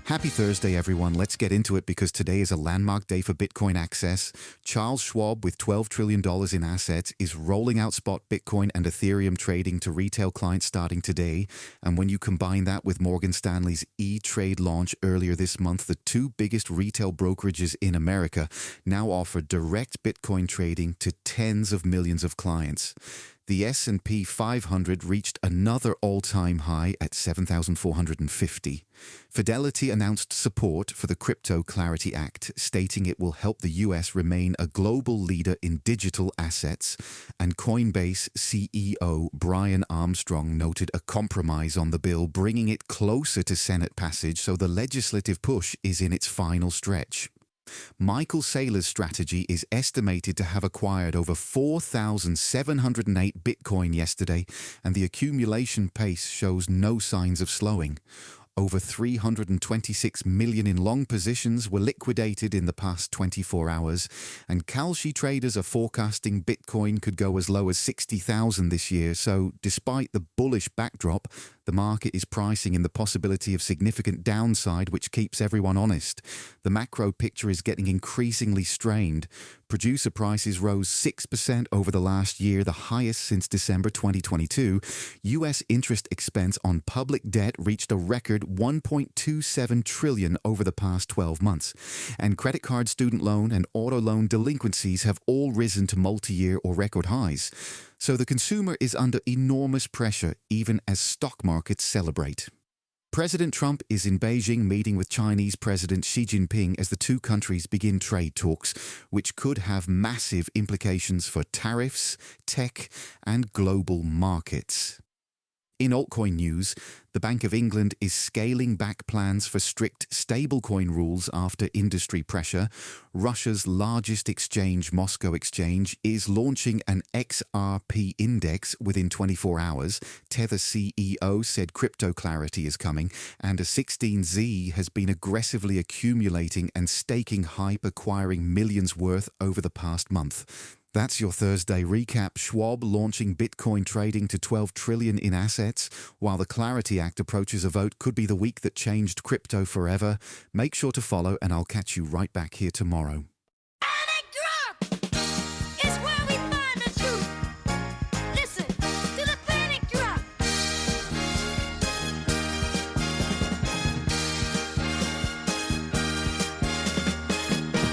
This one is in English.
Happy Thursday, everyone. Let's get into it because today is a landmark day for Bitcoin access. Charles Schwab, with $12 trillion in assets, is rolling out spot Bitcoin and Ethereum trading to retail clients starting today. And when you combine that with Morgan Stanley's E-Trade launch earlier this month, the two biggest retail brokerages in America now offer direct Bitcoin trading to tens of millions of clients. The S&P 500 reached another all-time high at 7,450. Fidelity announced support for the Crypto Clarity Act, stating it will help the U.S. remain a global leader in digital assets. And Coinbase CEO Brian Armstrong noted a compromise on the bill, bringing it closer to Senate passage, so the legislative push is in its final stretch. Michael Saylor's strategy is estimated to have acquired over 4,708 Bitcoin yesterday, and the accumulation pace shows no signs of slowing. Over 326 million in long positions were liquidated in the past 24 hours, and Kalshi traders are forecasting Bitcoin could go as low as 60,000 this year. So despite the bullish backdrop, the market is pricing in the possibility of significant downside, which keeps everyone honest. The macro picture is getting increasingly strained. Producer prices rose 6% over the last year, the highest since December 2022. U.S. interest expense on public debt reached a record $1.27 trillion over the past 12 months. And credit card, student loan, and auto loan delinquencies have all risen to multi-year or record highs. So the consumer is under enormous pressure, even as stock markets celebrate. President Trump is in Beijing meeting with Chinese President Xi Jinping as the two countries begin trade talks, which could have massive implications for tariffs, tech, and global markets. In altcoin news, the Bank of England is scaling back plans for strict stablecoin rules after industry pressure. Russia's largest exchange, Moscow Exchange, is launching an XRP index within 24 hours. Tether CEO said crypto clarity is coming, and a 16Z has been aggressively accumulating and staking hype, acquiring millions worth over the past month. That's your Thursday recap. Schwab launching Bitcoin trading to 12 trillion in assets, while the Clarity Act approaches a vote could be the week that changed crypto forever. Make sure to follow, and I'll catch you right back here tomorrow.